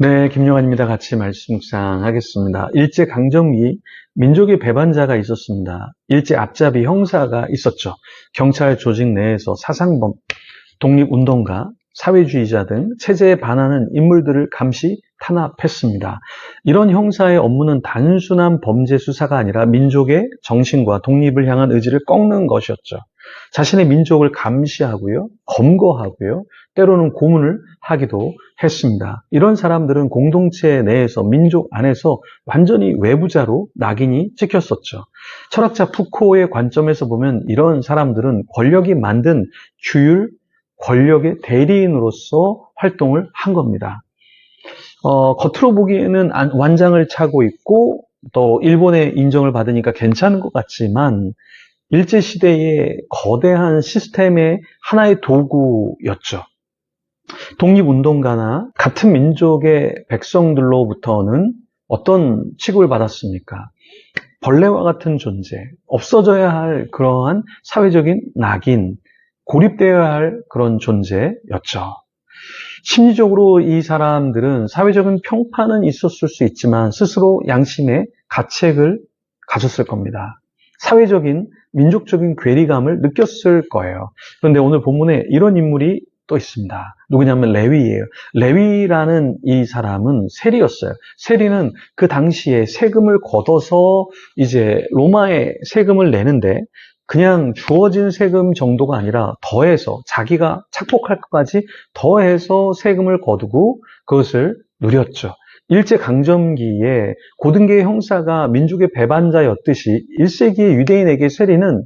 네, 김용환입니다. 같이 말씀 묵상하겠습니다. 일제강점기 민족의 배반자가 있었습니다. 일제 앞잡이 형사가 있었죠. 경찰 조직 내에서 사상범, 독립운동가, 사회주의자 등 체제에 반하는 인물들을 감시 탄압했습니다. 이런 형사의 업무는 단순한 범죄 수사가 아니라 민족의 정신과 독립을 향한 의지를 꺾는 것이었죠. 자신의 민족을 감시하고요, 검거하고요, 때로는 고문을 하기도 했습니다. 이런 사람들은 공동체 내에서, 민족 안에서 완전히 외부자로 낙인이 찍혔었죠. 철학자 푸코의 관점에서 보면 이런 사람들은 권력이 만든 규율, 권력의 대리인으로서 활동을 한 겁니다. 겉으로 보기에는 완장을 차고 있고 또 일본의 인정을 받으니까 괜찮은 것 같지만 일제시대의 거대한 시스템의 하나의 도구였죠. 독립운동가나 같은 민족의 백성들로부터는 어떤 취급을 받았습니까? 벌레와 같은 존재, 없어져야 할 그러한 사회적인 낙인, 고립되어야 할 그런 존재였죠. 심리적으로 이 사람들은 사회적인 평판은 있었을 수 있지만 스스로 양심의 가책을 가졌을 겁니다. 사회적인, 민족적인 괴리감을 느꼈을 거예요. 그런데 오늘 본문에 이런 인물이 또 있습니다. 누구냐면 레위예요. 레위라는 이 사람은 세리였어요. 세리는 그 당시에 세금을 걷어서 이제 로마에 세금을 내는데 그냥 주어진 세금 정도가 아니라 더해서 자기가 착복할 것까지 더해서 세금을 거두고 그것을 누렸죠. 일제강점기에 고등계 형사가 민족의 배반자였듯이 1세기의 유대인에게 세리는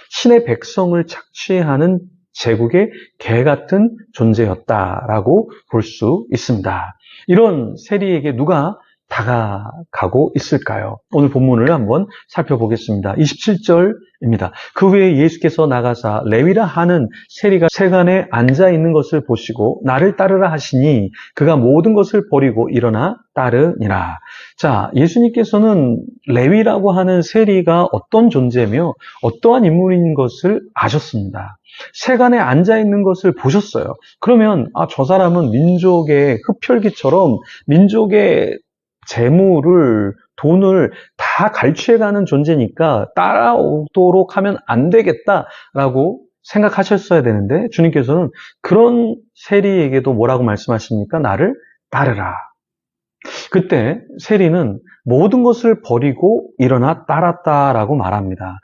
신의 백성을 착취하는 제국의 개 같은 존재였다라고 볼 수 있습니다. 이런 세리에게 누가 다가가고 있을까요? 오늘 본문을 한번 살펴보겠습니다. 27절입니다. 그 후에 예수께서 나가사 레위라 하는 세리가 세간에 앉아 있는 것을 보시고 나를 따르라 하시니 그가 모든 것을 버리고 일어나 따르니라. 자, 예수님께서는 레위라고 하는 세리가 어떤 존재며 어떠한 인물인 것을 아셨습니다. 세간에 앉아 있는 것을 보셨어요. 그러면 저 사람은 민족의 흡혈귀처럼 민족의 재물을, 돈을 다 갈취해가는 존재니까 따라오도록 하면 안 되겠다라고 생각하셨어야 되는데 주님께서는 그런 세리에게도 뭐라고 말씀하십니까? 나를 따르라. 그때 세리는 모든 것을 버리고 일어나 따랐다라고 말합니다.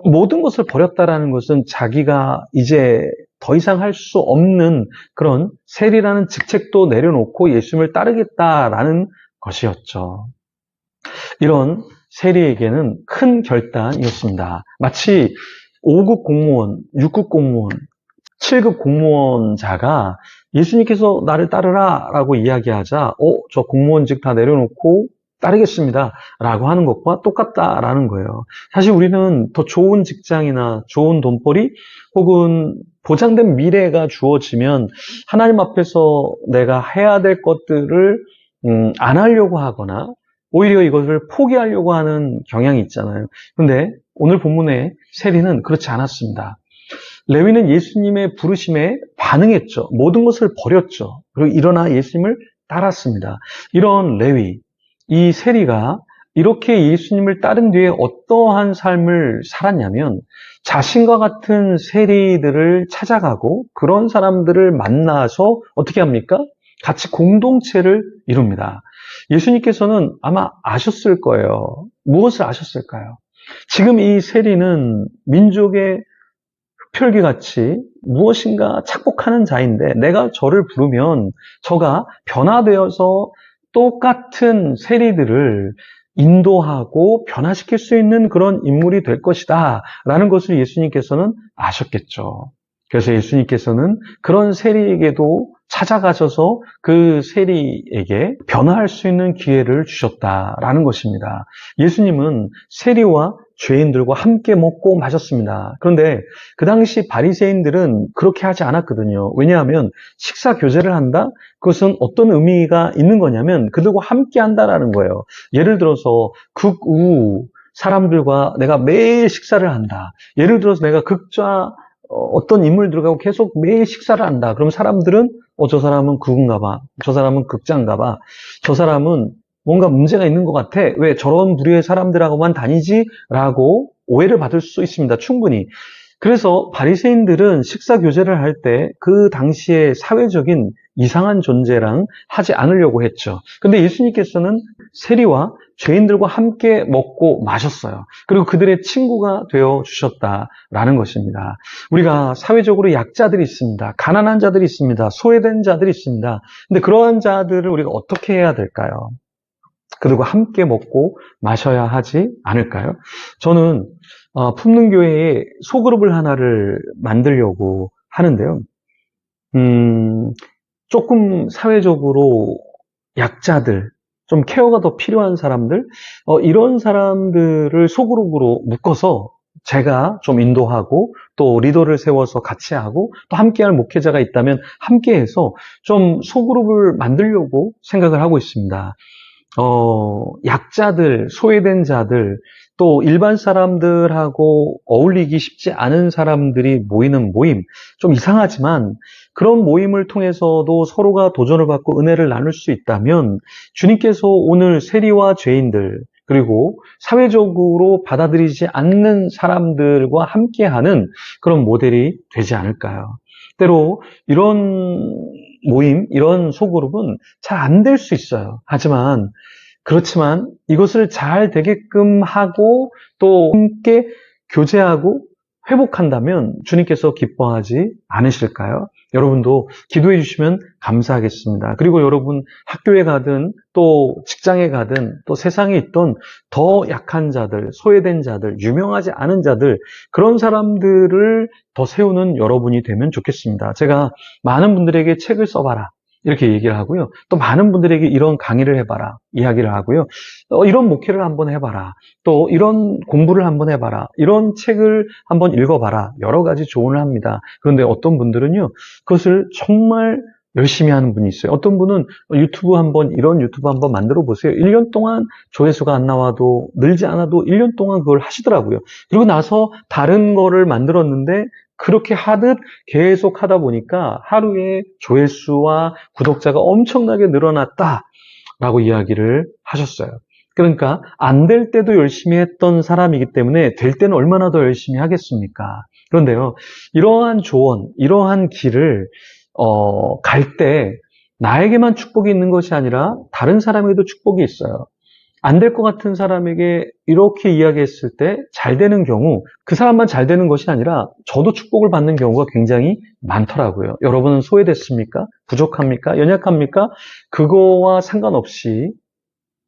모든 것을 버렸다라는 것은 자기가 이제 더 이상 할 수 없는 그런 세리라는 직책도 내려놓고 예수님을 따르겠다라는 것이었죠. 이런 세리에게는 큰 결단이었습니다. 마치 5급 공무원, 6급 공무원, 7급 공무원자가 예수님께서 나를 따르라 라고 이야기하자 저 공무원직 다 내려놓고 따르겠습니다 라고 하는 것과 똑같다라는 거예요. 사실 우리는 더 좋은 직장이나 좋은 돈벌이 혹은 보장된 미래가 주어지면 하나님 앞에서 내가 해야 될 것들을 안 하려고 하거나 오히려 이것을 포기하려고 하는 경향이 있잖아요. 그런데 오늘 본문의 세리는 그렇지 않았습니다. 레위는 예수님의 부르심에 반응했죠. 모든 것을 버렸죠. 그리고 일어나 예수님을 따랐습니다. 이런 레위, 이 세리가 이렇게 예수님을 따른 뒤에 어떠한 삶을 살았냐면 자신과 같은 세리들을 찾아가고 그런 사람들을 만나서 어떻게 합니까? 같이 공동체를 이룹니다. 예수님께서는 아마 아셨을 거예요. 무엇을 아셨을까요? 지금 이 세리는 민족의 흡혈귀같이 무엇인가 착복하는 자인데 내가 저를 부르면 저가 변화되어서 똑같은 세리들을 인도하고 변화시킬 수 있는 그런 인물이 될 것이다 라는 것을 예수님께서는 아셨겠죠. 그래서 예수님께서는 그런 세리에게도 찾아가셔서 그 세리에게 변화할 수 있는 기회를 주셨다라는 것입니다. 예수님은 세리와 죄인들과 함께 먹고 마셨습니다. 그런데 그 당시 바리새인들은 그렇게 하지 않았거든요. 왜냐하면 식사 교제를 한다? 그것은 어떤 의미가 있는 거냐면 그들과 함께 한다라는 거예요. 예를 들어서 극우 사람들과 내가 매일 식사를 한다. 예를 들어서 내가 극좌 어떤 인물들하고 계속 매일 식사를 한다. 그럼 사람들은 저 사람은 극우인가 봐. 저 사람은 극자인가 봐. 저 사람은 뭔가 문제가 있는 것 같아. 왜 저런 부류의 사람들하고만 다니지? 라고 오해를 받을 수 있습니다. 충분히. 그래서 바리새인들은 식사 교제를 할 때 그 당시의 사회적인 이상한 존재랑 하지 않으려고 했죠. 근데 예수님께서는 세리와 죄인들과 함께 먹고 마셨어요. 그리고 그들의 친구가 되어 주셨다라는 것입니다. 우리가 사회적으로 약자들이 있습니다. 가난한 자들이 있습니다. 소외된 자들이 있습니다. 근데 그러한 자들을 우리가 어떻게 해야 될까요? 그들과 함께 먹고 마셔야 하지 않을까요? 저는 품능교회에 소그룹을 하나를 만들려고 하는데요. 조금 사회적으로 약자들, 좀 케어가 더 필요한 사람들, 이런 사람들을 소그룹으로 묶어서 제가 좀 인도하고 또 리더를 세워서 같이 하고 또 함께할 목회자가 있다면 함께해서 좀 소그룹을 만들려고 생각을 하고 있습니다. 약자들, 소외된 자들, 또 일반 사람들하고 어울리기 쉽지 않은 사람들이 모이는 모임, 좀 이상하지만 그런 모임을 통해서도 서로가 도전을 받고 은혜를 나눌 수 있다면 주님께서 오늘 세리와 죄인들, 그리고 사회적으로 받아들이지 않는 사람들과 함께하는 그런 모델이 되지 않을까요? 때로 이런 모임, 이런 소그룹은 잘 안 될 수 있어요. 그렇지만 이것을 잘 되게끔 하고 또 함께 교제하고 회복한다면 주님께서 기뻐하지 않으실까요? 여러분도 기도해 주시면 감사하겠습니다. 그리고 여러분 학교에 가든 또 직장에 가든 또 세상에 있던 더 약한 자들, 소외된 자들, 유명하지 않은 자들, 그런 사람들을 더 세우는 여러분이 되면 좋겠습니다. 제가 많은 분들에게 책을 써봐라, 이렇게 얘기를 하고요. 또 많은 분들에게 이런 강의를 해봐라, 이야기를 하고요. 이런 목회를 한번 해봐라. 또 이런 공부를 한번 해봐라. 이런 책을 한번 읽어봐라. 여러 가지 조언을 합니다. 그런데 어떤 분들은요, 그것을 정말 열심히 하는 분이 있어요. 어떤 분은 이런 유튜브 한번 만들어 보세요. 1년 동안 조회수가 안 나와도, 늘지 않아도 1년 동안 그걸 하시더라고요. 그리고 나서 다른 거를 만들었는데 그렇게 하듯 계속 하다 보니까 하루에 조회수와 구독자가 엄청나게 늘어났다라고 이야기를 하셨어요. 그러니까 안 될 때도 열심히 했던 사람이기 때문에 될 때는 얼마나 더 열심히 하겠습니까? 그런데요, 이러한 조언, 이러한 길을 갈 때 나에게만 축복이 있는 것이 아니라 다른 사람에게도 축복이 있어요. 안 될 것 같은 사람에게 이렇게 이야기했을 때 잘 되는 경우, 그 사람만 잘 되는 것이 아니라 저도 축복을 받는 경우가 굉장히 많더라고요. 여러분은 소외됐습니까? 부족합니까? 연약합니까? 그거와 상관없이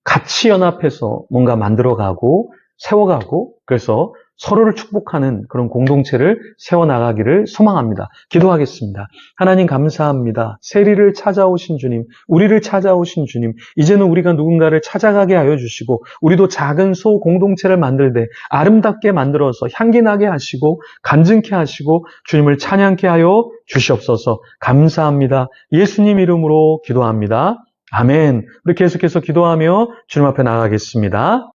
같이 연합해서 뭔가 만들어가고 세워가고, 그래서 서로를 축복하는 그런 공동체를 세워나가기를 소망합니다. 기도하겠습니다. 하나님 감사합니다. 세리를 찾아오신 주님, 우리를 찾아오신 주님, 이제는 우리가 누군가를 찾아가게 하여 주시고 우리도 작은 소 공동체를 만들되 아름답게 만들어서 향기나게 하시고 간증케 하시고 주님을 찬양케 하여 주시옵소서. 감사합니다. 예수님 이름으로 기도합니다. 아멘. 우리 계속해서 기도하며 주님 앞에 나가겠습니다.